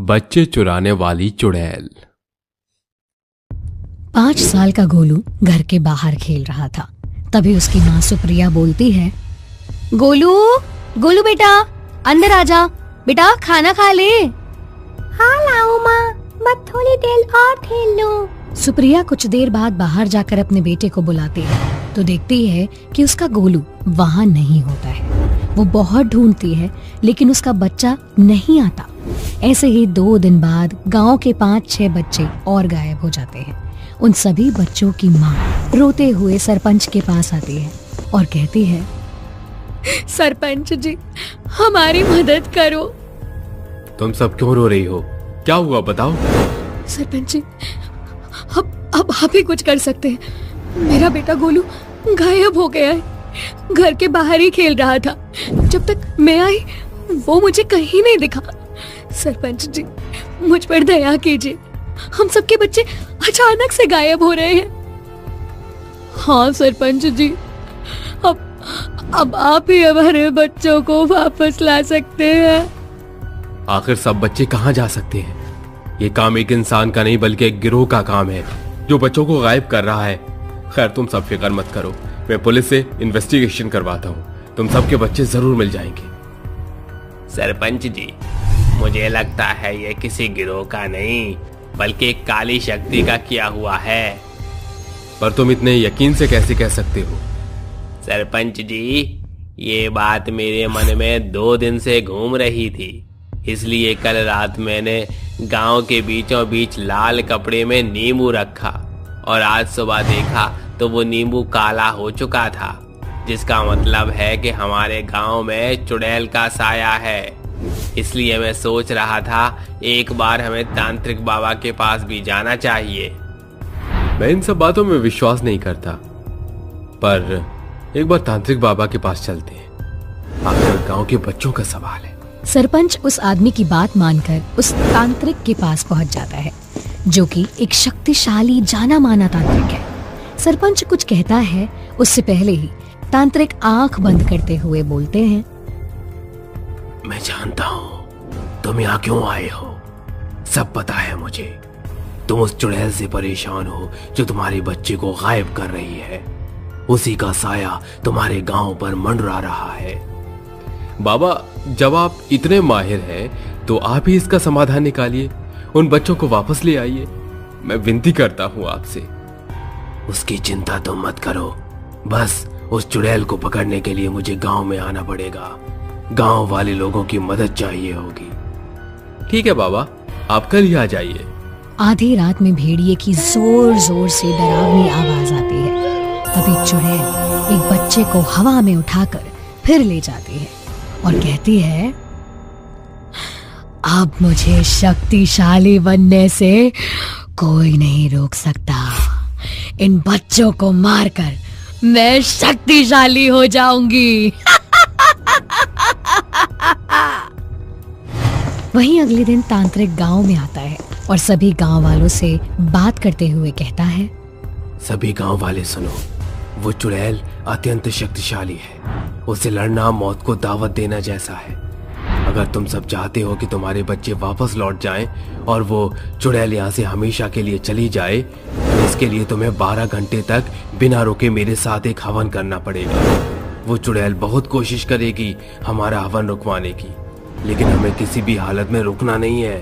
बच्चे चुराने वाली चुड़ैल। 5 साल का गोलू घर के बाहर खेल रहा था। तभी उसकी माँ सुप्रिया बोलती है, गोलू गोलू बेटा अंदर आजा, बेटा खाना खा ले। हाँ लाओ माँ, बस थोड़ी देर और खेल लो। सुप्रिया कुछ देर बाद बाहर जाकर अपने बेटे को बुलाती है तो देखती है कि उसका गोलू वहाँ नहीं होता है। वो बहुत ढूंढती है लेकिन उसका बच्चा नहीं आता। ऐसे ही 2 दिन बाद गांव के 5-6 बच्चे और गायब हो जाते हैं। उन सभी बच्चों की माँ रोते हुए सरपंच के पास आती है और कहती है, सरपंच जी हमारी मदद करो। तुम सब क्यों रो रही हो? क्या हुआ बताओ। सरपंच जी अब आप ही कुछ कर सकते हैं। मेरा बेटा गोलू गायब हो गया है। घर के बाहर ही खेल रहा था। जब तक मैं आई वो मुझे कहीं नहीं दिखा। सरपंच जी मुझ पर दया कीजिए। हम सबके बच्चे अचानक से गायब हो रहे हैं। हाँ सरपंच जी, अब आप ही हमारे बच्चों को वापस ला सकते हैं। आखिर सब बच्चे कहाँ जा सकते हैं? ये काम एक इंसान का नहीं बल्कि एक गिरोह का काम है जो बच्चों को गायब कर रहा है। खैर तुम सब फिक्र मत करो, मैं पुलिस से इन्वेस्टिगेशन करवाता हूँ। तुम सबके बच्चे जरूर मिल जाएंगे। सरपंच जी मुझे लगता है ये किसी गिरोह का नहीं बल्कि एक काली शक्ति का किया हुआ है। पर तुम इतने यकीन से कैसे कह सकते हो? सरपंच जी ये बात मेरे मन में 2 दिन से घूम रही थी, इसलिए कल रात मैंने गांव के बीचों बीच लाल कपड़े में नींबू रखा और आज सुबह देखा तो वो नींबू काला हो चुका था, जिसका मतलब है कि हमारे गांव में चुड़ैल का साया है। इसलिए मैं सोच रहा था एक बार हमें तांत्रिक बाबा के पास भी जाना चाहिए। मैं इन सब बातों में विश्वास नहीं करता, पर एक बार तांत्रिक बाबा के पास चलते हैं। आखिर गांव के बच्चों का सवाल है। सरपंच उस आदमी की बात मानकर उस तांत्रिक के पास पहुंच जाता है जो कि एक शक्तिशाली जाना माना तांत्रिक है। सरपंच कुछ कहता है उससे पहले ही तांत्रिक आंख बंद करते हुए बोलते हैं, मैं जानता हूँ तुम यहाँ क्यों आए हो। सब पता है मुझे। तुम उस चुड़ैल से परेशान हो जो तुम्हारे बच्चे को गायब कर रही है। उसी का साया तुम्हारे गांव पर मंडरा रहा है। बाबा जब आप इतने माहिर हैं तो आप ही इसका समाधान निकालिए। उन बच्चों को वापस ले आइए, मैं विनती करता हूँ आपसे। उसकी चिंता तुम मत करो, बस उस चुड़ैल को पकड़ने के लिए मुझे गांव में आना पड़ेगा। गांव वाले लोगों की मदद चाहिए होगी। ठीक है बाबा, आप कल ही आ जाइए। आधी रात में भेड़िए की जोर जोर से डरावनी आवाज आती है। तभी चुड़ैल एक बच्चे को हवा में उठाकर फिर ले जाती है और कहती है, अब मुझे शक्तिशाली बनने से कोई नहीं रोक सकता। इन बच्चों को मारकर मैं शक्तिशाली हो जाऊंगी। वहीं अगले दिन तांत्रिक गांव में आता है और सभी गांव वालों से बात करते हुए कहता है, सभी गांव वाले सुनो, वो चुड़ैल अत्यंत शक्तिशाली है। उसे लड़ना मौत को दावत देना जैसा है। अगर तुम सब चाहते हो कि तुम्हारे बच्चे वापस लौट जाएं और वो चुड़ैल यहाँ से हमेशा के लिए चली जाए, तो इसके लिए तुम्हें 12 घंटे तक बिना रुके मेरे साथ एक हवन करना पड़ेगा। वो चुड़ैल बहुत कोशिश करेगी हमारा हवन रुकवाने की, लेकिन हमें किसी भी हालत में रुकना नहीं है,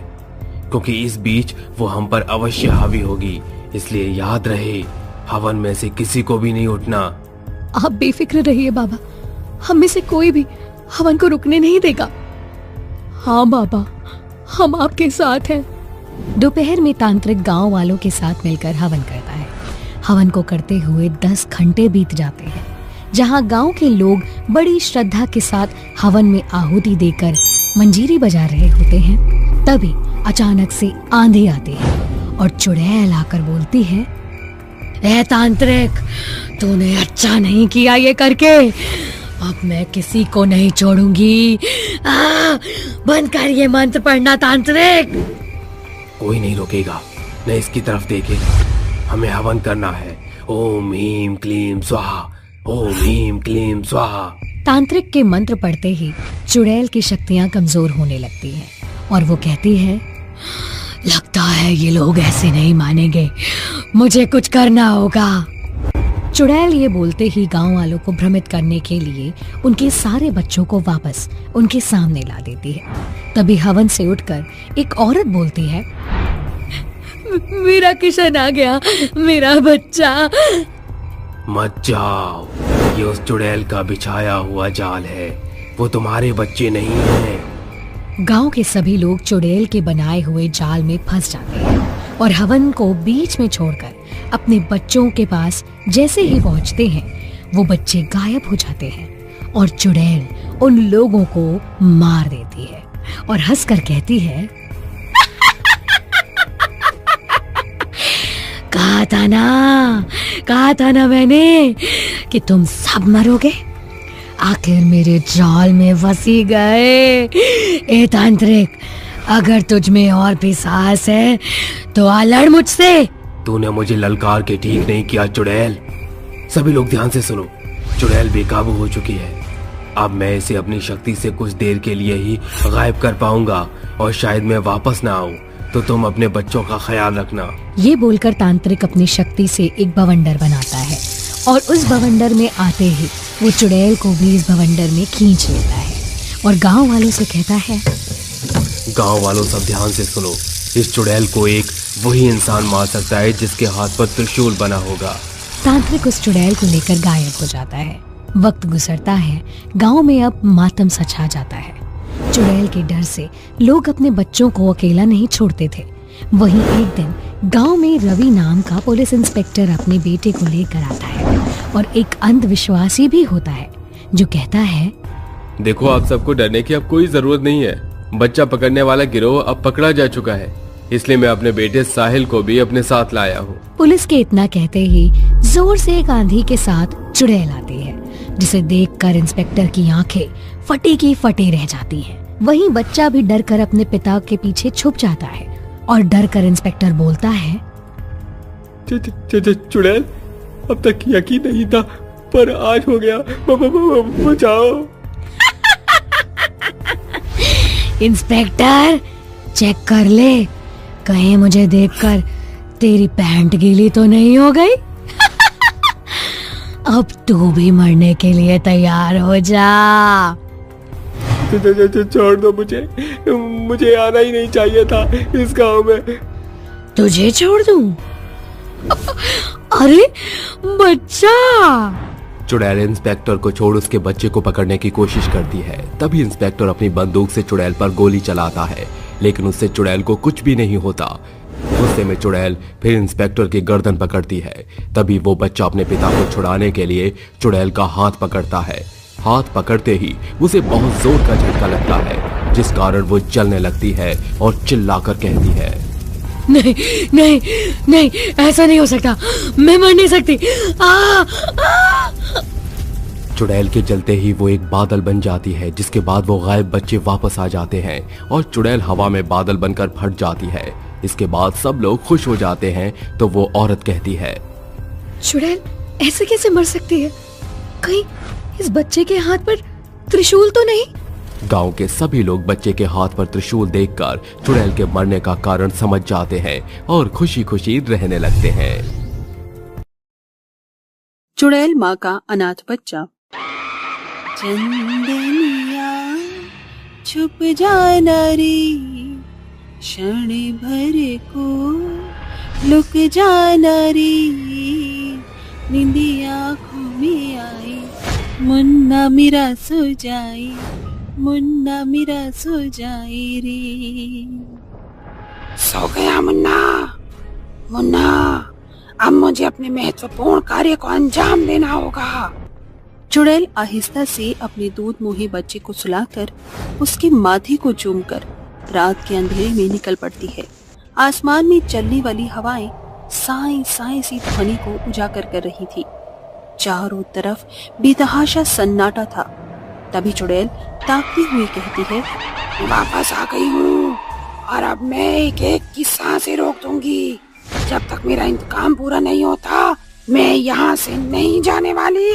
क्योंकि इस बीच वो हम पर अवश्य हावी होगी। इसलिए याद रहे, हवन में से किसी को भी नहीं उठना। आप बेफिक्र रहिए बाबा, हम में से कोई भी हवन को रुकने नहीं देगा। हाँ बाबा, हम आपके साथ हैं। दोपहर में तांत्रिक गांव वालों के साथ मिलकर हवन करता है। हवन को करते हुए 10 घंटे बीत जाते हैं, जहां गांव के लोग बड़ी श्रद्धा के साथ हवन में आहुति देकर मंजीरी बजा रहे होते हैं। तभी अचानक से आंधी आती है और चुड़ैल आकर बोलती है, ए तांत्रिक, तूने अच्छा नहीं किया ये करके। अब मैं किसी को नहीं छोड़ूंगी। बंद कर ये मंत्र पढ़ना तांत्रिक। कोई नहीं रोकेगा, न इसकी तरफ देखेगा। हमें हवन करना है। ओम ह्रीम क्लीम स्वाहा, ओम ह्रीम क्लीम स्वाहा। तांत्रिक के मंत्र पढ़ते ही चुड़ैल की शक्तियां कमजोर होने लगती हैं और वो कहती है, लगता है ये लोग ऐसे नहीं मानेंगे, मुझे कुछ करना होगा। चुड़ैल ये बोलते ही गांव वालों को भ्रमित करने के लिए उनके सारे बच्चों को वापस उनके सामने ला देती है। तभी हवन से उठकर एक औरत बोलती है, मेरा किशन आ गया, मेरा बच्चा। मत जाओ, ये उस चुड़ैल का बिछाया हुआ जाल है, वो तुम्हारे बच्चे नहीं हैं। गांव के सभी लोग चुड़ैल के बनाए हुए जाल में फंस जाते हैं और हवन को बीच में छोड़कर अपने बच्चों के पास जैसे ही पहुंचते हैं वो बच्चे गायब हो जाते हैं और चुड़ैल उन लोगों को मार देती है और हंसकर कहती है, कहा था ना मैंने कि तुम सब मरोगे। आखिर मेरे जाल में फंसी गए। ए तांत्रिक, अगर तुझ में और भी साहस है तो आ लड़ मुझसे। तूने मुझे ललकार के ठीक नहीं किया चुड़ैल। सभी लोग ध्यान से सुनो, चुड़ैल बेकाबू हो चुकी है। अब मैं इसे अपनी शक्ति से कुछ देर के लिए ही गायब कर पाऊंगा और शायद मैं वापस ना आऊं, तो तुम अपने बच्चों का ख्याल रखना। ये बोलकर तांत्रिक अपनी शक्ति से एक बवंडर बनाता है और उस बवंडर में आते ही वो चुड़ैल को भी इस बवंडर में खींच लेता है और गांव वालों से कहता है, गांव वालों सब ध्यान से सुनो, इस चुड़ैल को एक वही इंसान मार सकता है जिसके हाथ पर त्रिशूल बना होगा। तांत्रिक उस चुड़ैल को लेकर गायब हो जाता है। वक्त गुजरता है, गांव में अब मातम सा छा जाता है। चुड़ैल के डर से लोग अपने बच्चों को अकेला नहीं छोड़ते थे। वहीं एक दिन गांव में रवि नाम का पुलिस इंस्पेक्टर अपने बेटे को लेकर आता है और एक अंधविश्वासी भी होता है जो कहता है, देखो, आप सबको डरने की अब कोई जरूरत नहीं है। बच्चा पकड़ने वाला गिरोह अब पकड़ा जा चुका है, इसलिए मैं अपने बेटे साहिल को भी अपने साथ लाया हूँ। पुलिस के इतना कहते ही जोर से एक आंधी के साथ चुड़ैल आती है, जिसे देखकर इंस्पेक्टर की आंखें फटी की फटी रह जाती हैं। वहीं बच्चा भी डर कर अपने पिता के पीछे छुप जाता है और डर कर इंस्पेक्टर बोलता है, चुड़ैल, अब तक यकीन नहीं था पर आज हो गया, बचाओ। इंस्पेक्टर, चेक कर ले, कहीं मुझे देखकर तेरी पैंट गीली तो नहीं हो गई। अब तू भी मरने के लिए तैयार हो जा। छोड़ दो मुझे आना ही नहीं चाहिए था इस गांव में। तुझे छोड़ दूं? अरे बच्चा! चुड़ैल इंस्पेक्टर को छोड़ उसके बच्चे को पकड़ने की कोशिश करती है। तभी इंस्पेक्टर अपनी बंदूक से चुड़ैल पर गोली चलाता है, लेकिन उससे चुड़ैल को कुछ भी नहीं होता। गुस्से में चुड़ैल फिर इंस्पेक्टर की गर्दन पकड़ती है। तभी वो बच्चा अपने पिता को छुड़ाने के लिए चुड़ैल का हाथ पकड़ता है। हाथ पकड़ते ही उसे बहुत जोर का झटका लगता है, जिस कारण वो जलने लगती है और चिल्लाकर कहती है, नहीं नहीं नहीं, ऐसा नहीं हो सकता, मैं मर नहीं सकती। चुड़ैल के जलते ही वो एक बादल बन जाती है, जिसके बाद वो गायब बच्चे वापस आ जाते हैं और चुड़ैल हवा में बादल बनकर फट जाती है। इसके बाद सब लोग खुश हो जाते हैं। तो वो औरत कहती है, चुड़ैल ऐसे कैसे मर सकती है? कहीं इस बच्चे के हाथ पर त्रिशूल तो नहीं? गांव के सभी लोग बच्चे के हाथ पर त्रिशूल देखकर चुड़ैल के मरने का कारण समझ जाते हैं और खुशी खुशी रहने लगते हैं। चुड़ैल माँ का अनाथ बच्चा। चंदनिया छुप जाना रे, क्षण भर को लुक जाना रे, निंदिया आँखों में आई, मुन्ना मेरा सो जाए, मुन्ना मेरा सो जाए रे। सो गया मुन्ना। मुन्ना, अब मुझे अपने महत्वपूर्ण कार्य को अंजाम देना होगा। चुड़ैल आहिस्ता से अपने दूध मुंही बच्चे को सुलाकर उसके माथे को चूमकर रात के अंधेरे में निकल पड़ती है। आसमान में चलने वाली हवाएं साए साए सी ध्वनि को उजागर कर रही थी। चारों तरफ बेतहाशा सन्नाटा था। तभी चुड़ैल ताकती हुई कहती है, वापस आ गई हूँ और अब मैं एक एक की सांसें रोक दूंगी। जब तक मेरा इंतकाम पूरा नहीं होता मैं यहाँ से नहीं जाने वाली।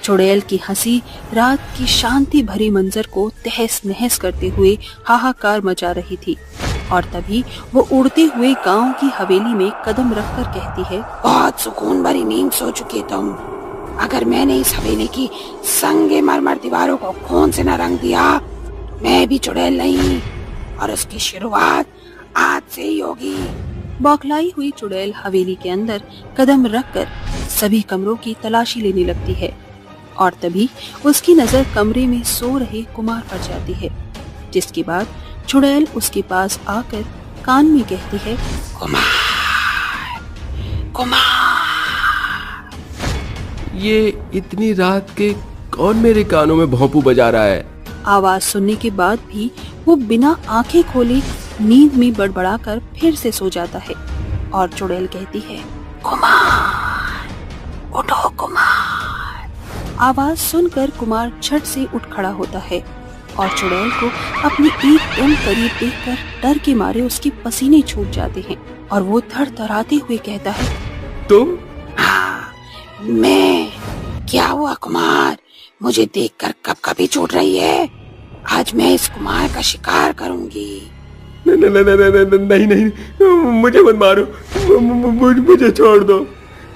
चुड़ैल की हंसी रात की शांति भरी मंजर को तहस नहस करते हुए हाहाकार मचा रही थी। और तभी वो उड़ते हुए गांव की हवेली में कदम रखकर कहती है, बहुत सुकून भरी नींद सो चुके तुम। अगर मैंने इस हवेली की संगे मरमर दीवारों को खून से न रंग दिया, मैं भी चुड़ैल नहीं, और उसकी शुरुआत आज से ही होगी। बौखलाई हुई चुड़ैल हवेली के अंदर कदम रखकर सभी कमरों की तलाशी लेने लगती है और तभी उसकी नजर कमरे में सो रहे कुमार पर जाती है, जिसके बाद चुड़ैल उसके पास आकर कान में कहती है, कुमार, कुमार। ये इतनी रात के कौन मेरे कानों में भोंपू बजा रहा है? आवाज सुनने के बाद भी वो बिना आंखें खोले नींद में बड़बड़ाकर फिर से सो जाता है और चुड़ैल कहती है, कुमार, उठो कुमार। आवाज सुनकर कुमार झट से उठ खड़ा होता है और चुड़ैल को अपनी एकदम करीब देखकर डर के मारे उसके पसीने छूट जाते हैं और वो थरथराते हुए कहता है, तुम? हाँ, मैं। क्या हुआ कुमार? मुझे देखकर कब कभी छूट रही है? आज मैं इस कुमार का शिकार करूंगी। नहीं नहीं, मुझे मत मारो, मुझे छोड़ दो।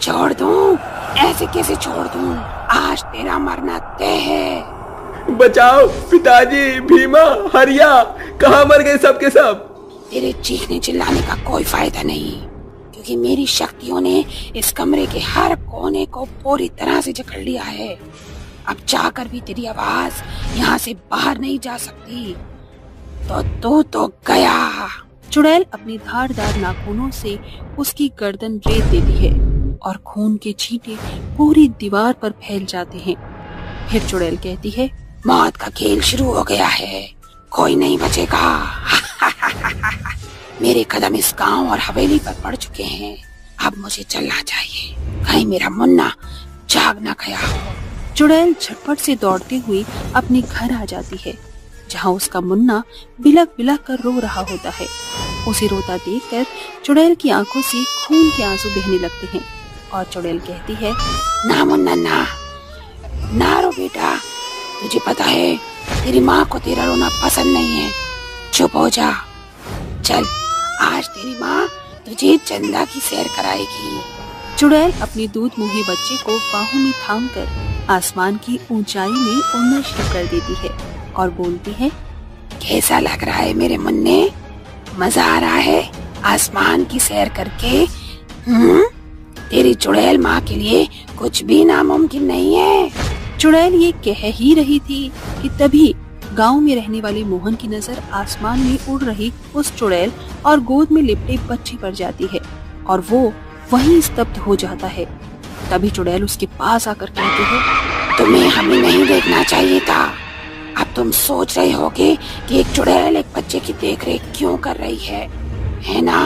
छोड़ दूं? ऐसे कैसे छोड़ दूं? आज तेरा मरना तय है। बचाओ पिताजी, भीमा, हरिया, कहाँ मर गए सब के सब? तेरे चीखने चिल्लाने का कोई फायदा नहीं, क्योंकि मेरी शक्तियों ने इस कमरे के हर कोने को पूरी तरह से जकड़ लिया है। अब जाकर भी तेरी आवाज यहाँ से बाहर नहीं जा सकती। तो तू तो गया। चुड़ैल अपनी धारदार नाखूनों से उसकी गर्दन रेत देती है और खून के छींटे पूरी दीवार पर फैल जाते हैं। फिर चुड़ैल कहती है, मौत का खेल शुरू हो गया है, कोई नहीं बचेगा। मेरे कदम इस गांव और हवेली पर पड़ चुके हैं। अब मुझे चलना चाहिए, कहीं मेरा मुन्ना जाग न गया हो। चुड़ैल झटपट से दौड़ते हुए अपने घर आ जाती है, जहाँ उसका मुन्ना बिलक बिलक कर रो रहा होता है। उसे रोता देखकर चुड़ैल की आंखों से खून के आंसू बहने लगते हैं और चुड़ैल कहती है, ना मुन्ना ना, ना रो बेटा। तुझे पता है तेरी माँ को तेरा रोना पसंद नहीं है। चुप हो जा। चल, आज तेरी माँ तुझे चंदा की सैर कराएगी। चुड़ैल अपने दूध मुहे बच्चे को बाहों में थामकर आसमान की ऊंचाई में उड़ना शुरू कर देती है और बोलती है, कैसा लग रहा है मेरे मुन्ने? मजा आ रहा है आसमान की सैर करके? तेरी चुड़ैल माँ के लिए कुछ भी नामुमकिन नहीं है। चुड़ैल ये कह ही रही थी कि तभी गांव में रहने वाले मोहन की नजर आसमान में उड़ रही उस चुड़ैल और गोद में लिपटे बच्चे पर जाती है और वो वहीं स्तब्ध हो जाता है। तभी चुड़ैल उसके पास आकर कहती है, तुम्हें हमें नहीं देखना चाहिए था। अब तुम सोच रहे होगे कि एक चुड़ैल एक बच्चे की देखरेख क्यों कर रही है ना?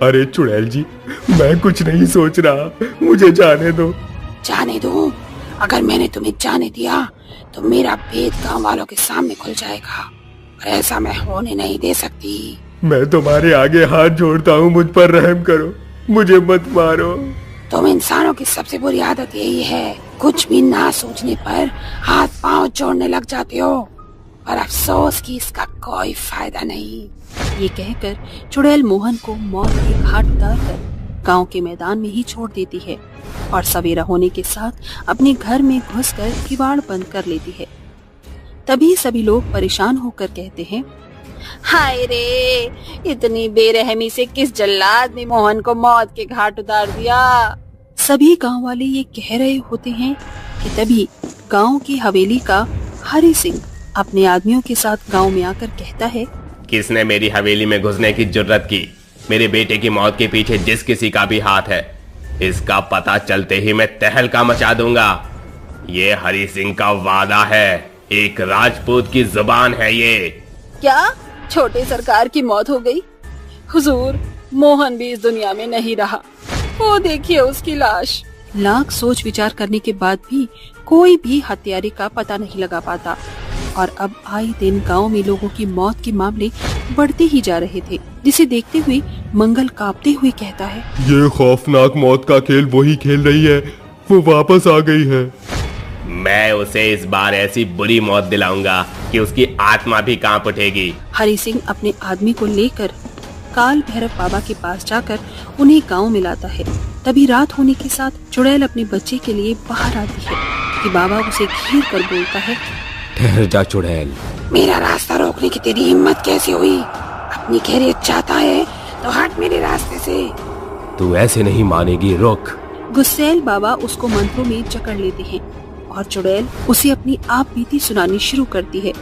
अरे चुड़ैल जी, मैं कुछ नहीं सोच रहा, मुझे जाने दो। जाने दो? अगर मैंने तुम्हें जाने दिया तो मेरा भेद गांव वालों के सामने खुल जाएगा और ऐसा मैं होने नहीं दे सकती। मैं तुम्हारे आगे हाथ जोड़ता हूँ, मुझ पर रहम करो, मुझे मत मारो। तुम इंसानों की सबसे बुरी आदत यही है, कुछ भी ना सोचने पर हाथ पांव जोड़ने लग जाते हो, पर अफसोस कि इसका कोई फायदा नहीं। ये कहकर चुड़ैल मोहन को मौत के घाट उतारकर गांव के मैदान में ही छोड़ देती है और सवेरा होने के साथ अपने घर में घुसकर किवाड़ बंद कर लेती है। तभी सभी लोग परेशान होकर कहते हैं, हाय रे, इतनी बेरहमी से किस जल्लाद ने मोहन को मौत के घाट उतार दिया। सभी गांव वाले ये कह रहे होते हैं कि तभी गांव की हवेली का हरि सिंह अपने आदमियों के साथ गांव में आकर कहता है, किसने मेरी हवेली में घुसने की जुर्रत की? मेरे बेटे की मौत के पीछे जिस किसी का भी हाथ है, इसका पता चलते ही मैं तहलका मचा दूंगा। ये हरि सिंह का वादा है, एक राजपूत की जुबान है ये। क्या छोटे सरकार की मौत हो गई? हुजूर, मोहन भी इस दुनिया में नहीं रहा, वो देखिए उसकी लाश। लाख सोच विचार करने के बाद भी कोई भी हत्यारे का पता नहीं लगा पाता और अब आए दिन गांव में लोगों की मौत के मामले बढ़ते ही जा रहे थे, जिसे देखते हुए मंगल कांपते हुए कहता है, ये खौफनाक मौत का खेल वही खेल रही है, वो वापस आ गई है। मैं उसे इस बार ऐसी बुरी मौत दिलाऊंगा कि उसकी आत्मा भी कांप उठेगी। हरि सिंह अपने आदमी को लेकर काल भैरव बाबा के पास जाकर उन्हें गांव में लाता है। तभी रात होने के साथ चुड़ैल अपने बच्चे के लिए बाहर आती है कि बाबा उसे घेर कर बोलता है, ठहर जा चुड़ैल। मेरा रास्ता रोकने की तेरी हिम्मत कैसे हुई? अपनी खैरियत चाहता है तो हट मेरे रास्ते से। तू ऐसे नहीं मानेगी, रुक। गुस्सैल बाबा उसको मंत्रों में जकड़ लेते हैं और चुड़ैल उसे अपनी आप बीती सुनानी शुरू करती है।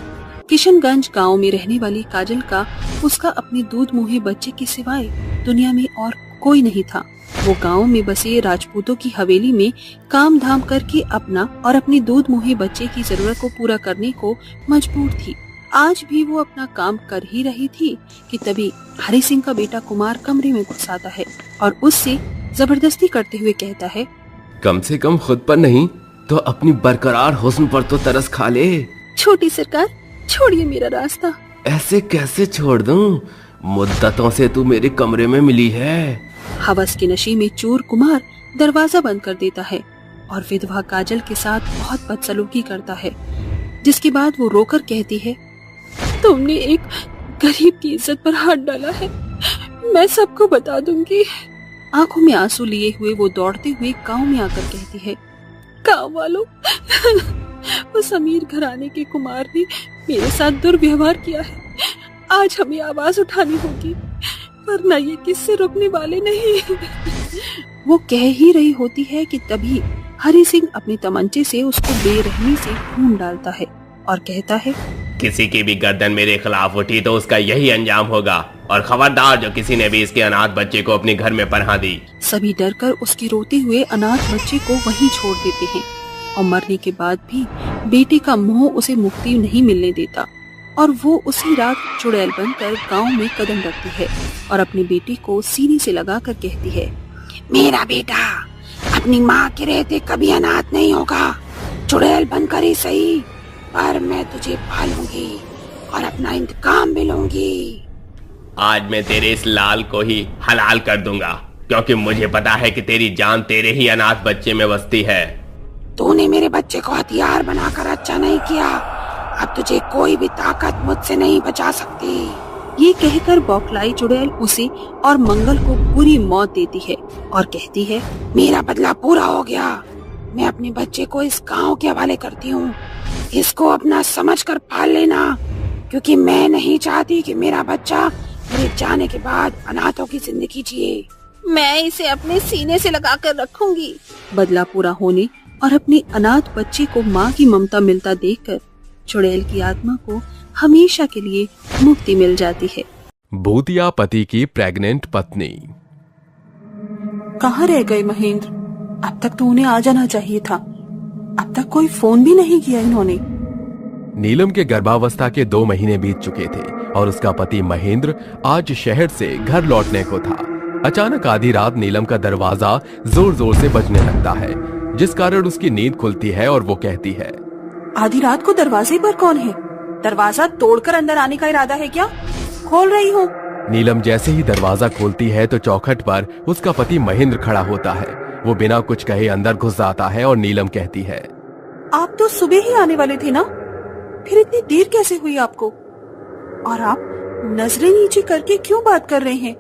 किशनगंज गांव में रहने वाली काजल का उसका अपने दूध मुहे बच्चे के सिवाय दुनिया में और कोई नहीं था। वो गांव में बसे राजपूतों की हवेली में काम धाम करके अपना और अपने दूध मुहे बच्चे की जरूरत को पूरा करने को मजबूर थी। आज भी वो अपना काम कर ही रही थी कि तभी हरि सिंह का बेटा कुमार कमरे में घुस आता है और उससे जबरदस्ती करते हुए कहता है, कम से कम खुद पर नहीं तो अपनी बरकरार हुस्न पर तो तरस खा ले। छोटी सरकार, छोड़िए मेरा रास्ता। ऐसे कैसे छोड़ दूं? मुद्दतों से तू मेरे कमरे में मिली है। हवस के नशे में चोर कुमार दरवाजा बंद कर देता है और विधवा काजल के साथ बहुत बदसलूकी करता है, जिसके बाद वो रोकर कहती है, तुमने एक गरीब की इज्जत पर हाथ डाला है, मैं सबको बता दूंगी। आंखों में आंसू लिए हुए वो दौड़ते हुए गांव में आकर कहती है, गांव वालों, उस अमीर घराने के कुमार ने मेरे साथ दुर्व्यवहार किया है। आज हमें आवाज उठानी होगी, वरना ये किससे रुकने वाले नहीं। वो कह ही रही होती है कि तभी हरि सिंह अपने तमंचे से उसको बेरहमी से खून डालता है और कहता है, किसी की भी गर्दन मेरे खिलाफ उठी तो उसका यही अंजाम होगा, और खबरदार जो किसी ने भी इसके अनाथ बच्चे को अपने घर में पनाह दी। सभी डरकर उसके रोते हुए अनाथ बच्चे को वहीं छोड़ देते हैं और मरने के बाद भी बेटे का मोह उसे मुक्ति नहीं मिलने देता और वो उसी रात चुड़ैल बनकर गांव में कदम रखती है और अपने बेटे को सीने से लगाकर कहती है, मेरा बेटा अपनी माँ के रहते कभी अनाथ नहीं होगा। चुड़ैल बनकर ही सही, पर मैं तुझे पालूंगी और अपना इंतकाम भी लूंगी। आज मैं तेरे इस लाल को ही हलाल कर दूंगा, क्योंकि मुझे पता है कि तेरी जान तेरे ही अनाथ बच्चे में बसती है। तूने मेरे बच्चे को हथियार बनाकर अच्छा नहीं किया, अब तुझे कोई भी ताकत मुझसे नहीं बचा सकती। ये कहकर बौखलाई चुड़ैल उसे और मंगल को बुरी मौत देती है और कहती है, मेरा बदला पूरा हो गया, मैं अपने बच्चे को इस गांव के हवाले करती हूँ। इसको अपना समझकर पाल लेना, क्योंकि मैं नहीं चाहती कि मेरा बच्चा मेरे जाने के बाद अनाथों की जिंदगी जिए। मैं इसे अपने सीने से लगाकर रखूंगी। बदला पूरा होने और अपने अनाथ बच्चे को माँ की ममता मिलता देखकर चुड़ैल की आत्मा को हमेशा के लिए मुक्ति मिल जाती है। भूतिया पति की प्रेग्नेंट पत्नी। कहाँ रह गए महेंद्र? अब तक तो उन्हें आ जाना चाहिए था। अब तक कोई फोन भी नहीं किया इन्होंने। नीलम के गर्भावस्था के 2 महीने बीत चुके थे और उसका पति महेंद्र आज शहर से घर लौटने को था। अचानक आधी रात नीलम का दरवाजा जोर जोर से बजने लगता है, जिस कारण उसकी नींद खुलती है और वो कहती है, आधी रात को दरवाजे पर कौन है? दरवाजा तोड़कर अंदर आने का इरादा है क्या? खोल रही हूँ। नीलम जैसे ही दरवाजा खोलती है तो चौखट पर उसका पति महेंद्र खड़ा होता है। वो बिना कुछ कहे अंदर घुस जाता है और नीलम कहती है, आप तो सुबह ही आने वाले थे ना, फिर इतनी देर कैसे हुई आपको? और आप नजरें नीचे करके क्यों बात कर रहे हैं?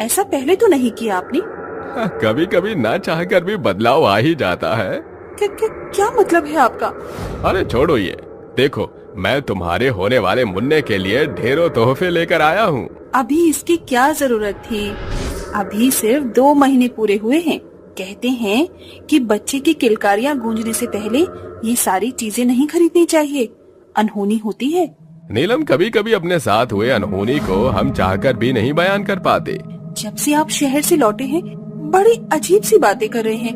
ऐसा पहले तो नहीं किया आपने। कभी कभी ना चाहकर भी बदलाव आ ही जाता है। क्या मतलब है आपका? अरे छोड़ो ये, देखो मैं तुम्हारे होने वाले मुन्ने के लिए ढेरों तोहफे लेकर आया हूँ। अभी इसकी क्या जरूरत थी? अभी सिर्फ 2 महीने पूरे हुए हैं। कहते हैं कि बच्चे की किलकारियाँ गूंजने से पहले ये सारी चीजें नहीं खरीदनी चाहिए, अनहोनी होती है। नीलम, कभी कभी अपने साथ हुए अनहोनी को हम चाहकर भी नहीं बयान कर पाते। जब से आप शहर से लौटे हैं बड़ी अजीब सी बातें कर रहे हैं,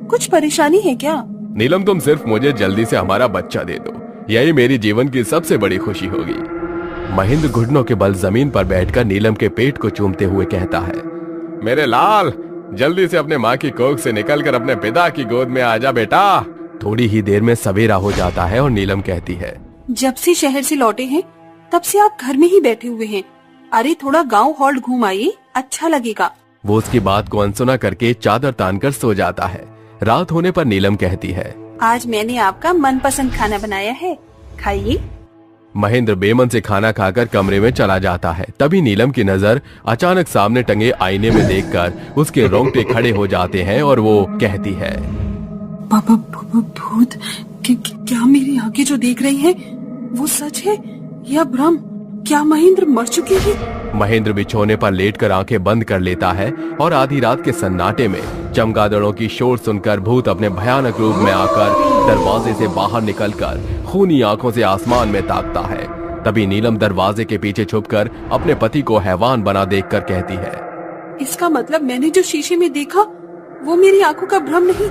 कुछ परेशानी है क्या? नीलम, तुम सिर्फ मुझे जल्दी से हमारा बच्चा दे दो, यही मेरी जीवन की सबसे बड़ी खुशी होगी। महेंद्र घुटनों के बल जमीन पर बैठकर नीलम के पेट को चूमते हुए कहता है, मेरे लाल, जल्दी से अपने माँ की कोख से निकलकर अपने पिता की गोद में आ जा बेटा। थोड़ी ही देर में सवेरा हो जाता है और नीलम कहती है, जब से शहर से लौटे हैं तब से आप घर में ही बैठे हुए हैं। अरे थोड़ा गांव हॉल्ट घूम आइए, अच्छा लगेगा। वो उसकी बात को अनसुना करके चादर तानकर सो जाता है। रात होने पर नीलम कहती है, आज मैंने आपका मनपसंद खाना बनाया है, खाइए। महेंद्र बेमन से खाना खाकर कमरे में चला जाता है। तभी नीलम की नजर अचानक सामने टंगे आईने में देखकर उसके रोंगटे खड़े हो जाते हैं और वो कहती है, बाबा भूत, क्या मेरी आंखें जो देख रही हैं वो सच है या भ्रम? क्या महेंद्र मर चुके हैं? महेंद्र बिछौने पर लेटकर आंखें बंद कर लेता है और आधी रात के सन्नाटे में चमगादड़ों की शोर सुनकर भूत अपने भयानक रूप में आकर दरवाजे से बाहर निकलकर खूनी आंखों से आसमान में ताकता है। तभी नीलम दरवाजे के पीछे छुपकर अपने पति को हैवान बना देखकर कहती है, इसका मतलब मैंने जो शीशे में देखा वो मेरी आंखों का भ्रम नहीं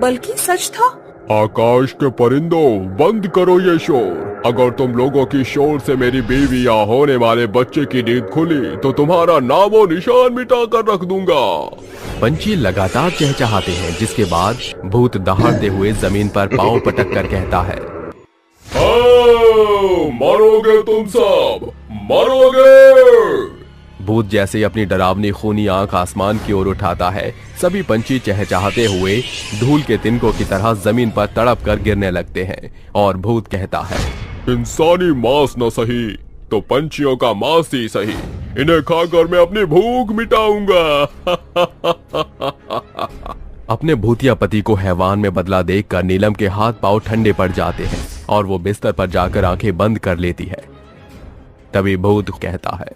बल्कि सच था। आकाश के परिंदों, बंद करो ये शोर। अगर तुम लोगों की शोर से मेरी बीवी या होने वाले बच्चे की नींद खुली तो तुम्हारा नामो निशान मिटा कर रख दूंगा। पंछी लगातार चहचहाते हैं, जिसके बाद भूत दहाड़ते हुए जमीन पर पांव पटक कर कहता है, मरोगे तुम सब, मरोगे। भूत जैसे ही अपनी डरावनी खूनी आंख आसमान की ओर उठाता है, सभी पंछी चहचहाते हुए धूल के तिनकों की तरह जमीन पर तड़प कर गिरने लगते हैं और भूत कहता है, इंसानी मांस न सही तो पंछियों का मांस ही सही, इन्हें खाकर मैं अपनी भूख मिटाऊंगा। अपने भूतिया पति को हैवान में बदला देखकर नीलम के हाथ पांव ठंडे पड़ जाते हैं और वो बिस्तर पर जाकर आंखें बंद कर लेती है। तभी भूत कहता है,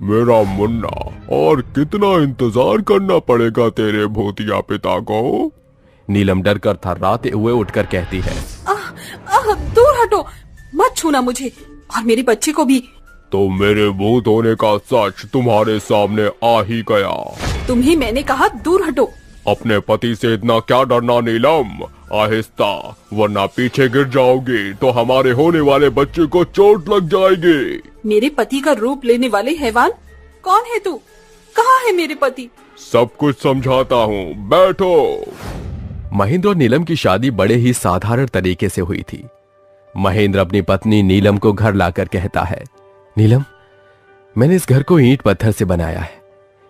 मेरा मुन्ना, और कितना इंतजार करना पड़ेगा तेरे भूतिया पिता को? नीलम डरकर थर्राते हुए उठकर कहती है, दूर हटो, मत छूना मुझे और मेरे बच्चे को भी। तो मेरे भूत होने का सच तुम्हारे सामने आ ही गया। तुम्हें मैंने कहा दूर हटो। अपने पति से इतना क्या डरना नीलम, आहिस्ता, वरना पीछे गिर जाओगी तो हमारे होने वाले बच्चे को चोट लग जाएगी। मेरे पति का रूप लेने वाले हैवान, कौन है तू? कहाँ है मेरे पति? सब कुछ समझाता हूँ, बैठो। महेंद्र और नीलम की शादी बड़े ही साधारण तरीके से हुई थी। महेंद्र अपनी पत्नी नीलम को घर लाकर कहता है, नीलम, मैंने इस घर को ईंट पत्थर से बनाया है,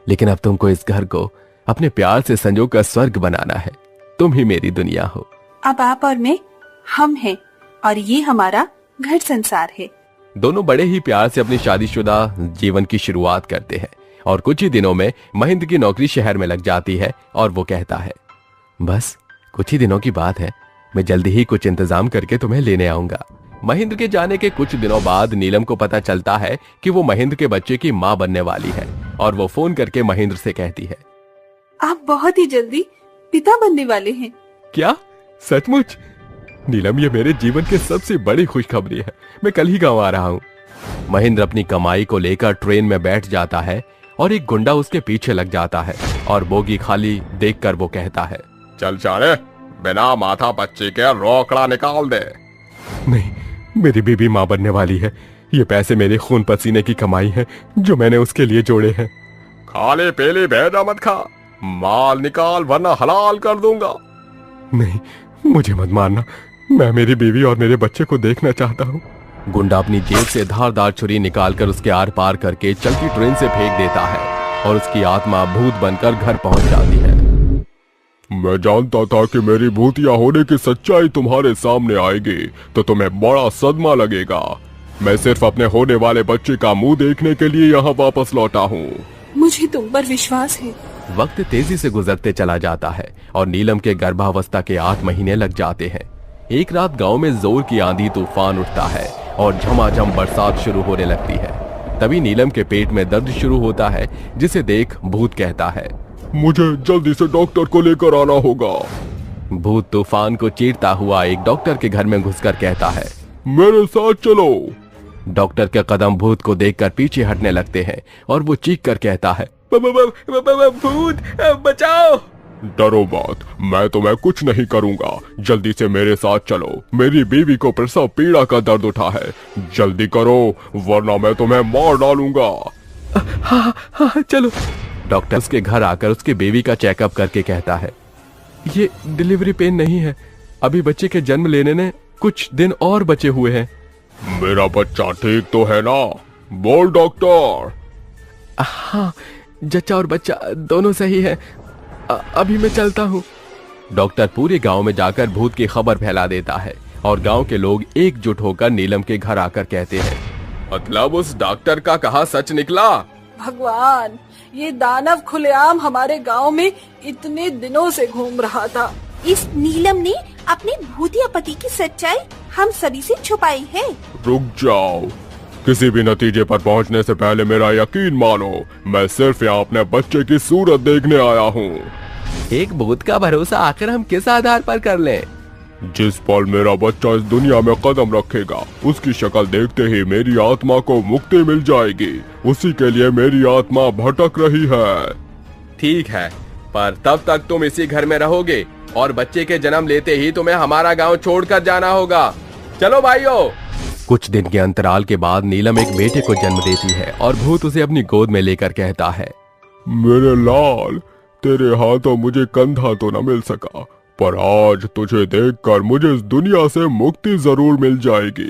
लेकिन अब तुमको इस घर को अपने प्यार से संजोकर स्वर्ग बनाना है। तुम ही मेरी दुनिया हो। अब आप और मैं, हम हैं और ये हमारा घर संसार है। दोनों बड़े ही प्यार से अपनी शादीशुदा जीवन की शुरुआत करते हैं और कुछ ही दिनों में महेंद्र की नौकरी शहर में लग जाती है और वो कहता है, बस कुछ ही दिनों की बात है, मैं जल्दी ही कुछ इंतजाम करके तुम्हें लेने आऊंगा। महेंद्र के जाने के कुछ दिनों बाद नीलम को पता चलता है कि वो महेंद्र के बच्चे की मां बनने वाली है और वो फोन करके महेंद्र से कहती है, आप बहुत ही जल्दी पिता बनने वाले हैं। क्या? सचमुच? नीलम, ये मेरे जीवन की सबसे बड़ी खुशखबरी है। मैं कल ही गांव आ रहा हूँ। महेंद्र अपनी कमाई को लेकर ट्रेन में बैठ जाता है और एक गुंडा उसके पीछे लग जाता है और बोगी खाली देखकर वो कहता है, चल चारे, बिना माथा बच्चे के रोकड़ा निकाल दे। नहीं, मेरी बीबी मां बनने वाली है। ये पैसे मेरे खून पसीने की कमाई है जो मैंने उसके लिए जोड़े हैं। खाली पीली भेजा मत खा, माल निकाल वरना हलाल कर दूंगा। नहीं, मुझे मत मारना, मैं मेरी बीवी और मेरे बच्चे को देखना चाहता हूँ। गुंडा अपनी जेब से धारदार छुरी निकालकर उसके आर पार करके चलती ट्रेन से फेंक देता है और उसकी आत्मा भूत बनकर घर पहुंच जाती है। मैं जानता था कि मेरी भूतिया होने की सच्चाई तुम्हारे सामने आएगी तो तुम्हें बड़ा सदमा लगेगा। मैं सिर्फ अपने होने वाले बच्चे का मुंह देखने के लिए यहाँ वापस लौटा हूँ। मुझे तुम पर विश्वास है। वक्त तेजी से गुजरते चला जाता है और नीलम के गर्भावस्था के 8 महीने लग जाते हैं। एक रात गांव में जोर की आंधी तूफान उठता है और झमाझम बरसात शुरू होने लगती है। तभी नीलम के पेट में दर्द शुरू होता है, जिसे देख भूत कहता है, मुझे जल्दी से डॉक्टर को लेकर आना होगा। भूत तूफान को चीरता हुआ एक डॉक्टर के घर में घुसकर कहता है, मेरे साथ चलो। डॉक्टर के कदम भूत को देखकर पीछे हटने लगते हैं और वो चीख कर कहता है, भूत बचाओ। डरो मत, मैं तुम्हें कुछ नहीं करूंगा। जल्दी से मेरे साथ चलो, मेरी बीवी को प्रसव पीड़ा का दर्द उठा है। जल्दी करो वरना मैं तुम्हें मार डालूंगा। हाँ, चलो। डॉक्टर उसके घर आकर उसकी बेबी का चेकअप करके कहता है, ये डिलीवरी पेन नहीं है, अभी बच्चे के जन्म लेने ने कुछ दिन और बचे हुए हैं। मेरा बच्चा ठीक तो है ना? बोल डॉक्टर। हाँ, जच्चा और बच्चा दोनों सही है। अभी मैं चलता हूँ। डॉक्टर पूरे गांव में जाकर भूत की खबर फैला देता है और गांव के लोग एकजुट होकर नीलम के घर आकर कहते हैं, मतलब उस डॉक्टर का कहा सच निकला। भगवान, ये दानव खुलेआम हमारे गांव में इतने दिनों से घूम रहा था। इस नीलम ने अपने भूतिया पति की सच्चाई हम सभी से छुपाई है। रुक जाओ, किसी भी नतीजे पर पहुंचने से पहले मेरा यकीन मानो। मैं सिर्फ यहाँ अपने बच्चे की सूरत देखने आया हूँ। एक भूत का भरोसा आखिर हम किस आधार पर कर लें? जिस पल मेरा बच्चा इस दुनिया में कदम रखेगा, उसकी शक्ल देखते ही मेरी आत्मा को मुक्ति मिल जाएगी। उसी के लिए मेरी आत्मा भटक रही है। ठीक है, पर तब तक तुम इसी घर में रहोगे और बच्चे के जन्म लेते ही तुम्हें हमारा गांव छोड़कर जाना होगा। चलो भाइयों। कुछ दिन के अंतराल के बाद नीलम एक बेटे को जन्म देती है और भूत उसे अपनी गोद में लेकर कहता है, मेरे लाल, तेरे हाथों मुझे कंधा तो न मिल सका, पर आज तुझे देखकर मुझे इस दुनिया से मुक्ति जरूर मिल जाएगी।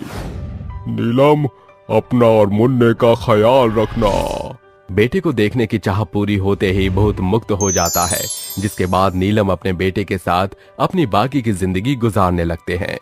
नीलम, अपना और मुन्ने का ख्याल रखना। बेटे को देखने की चाह पूरी होते ही भूत मुक्त हो जाता है, जिसके बाद नीलम अपने बेटे के साथ अपनी बाकी की जिंदगी गुजारने लगते हैं।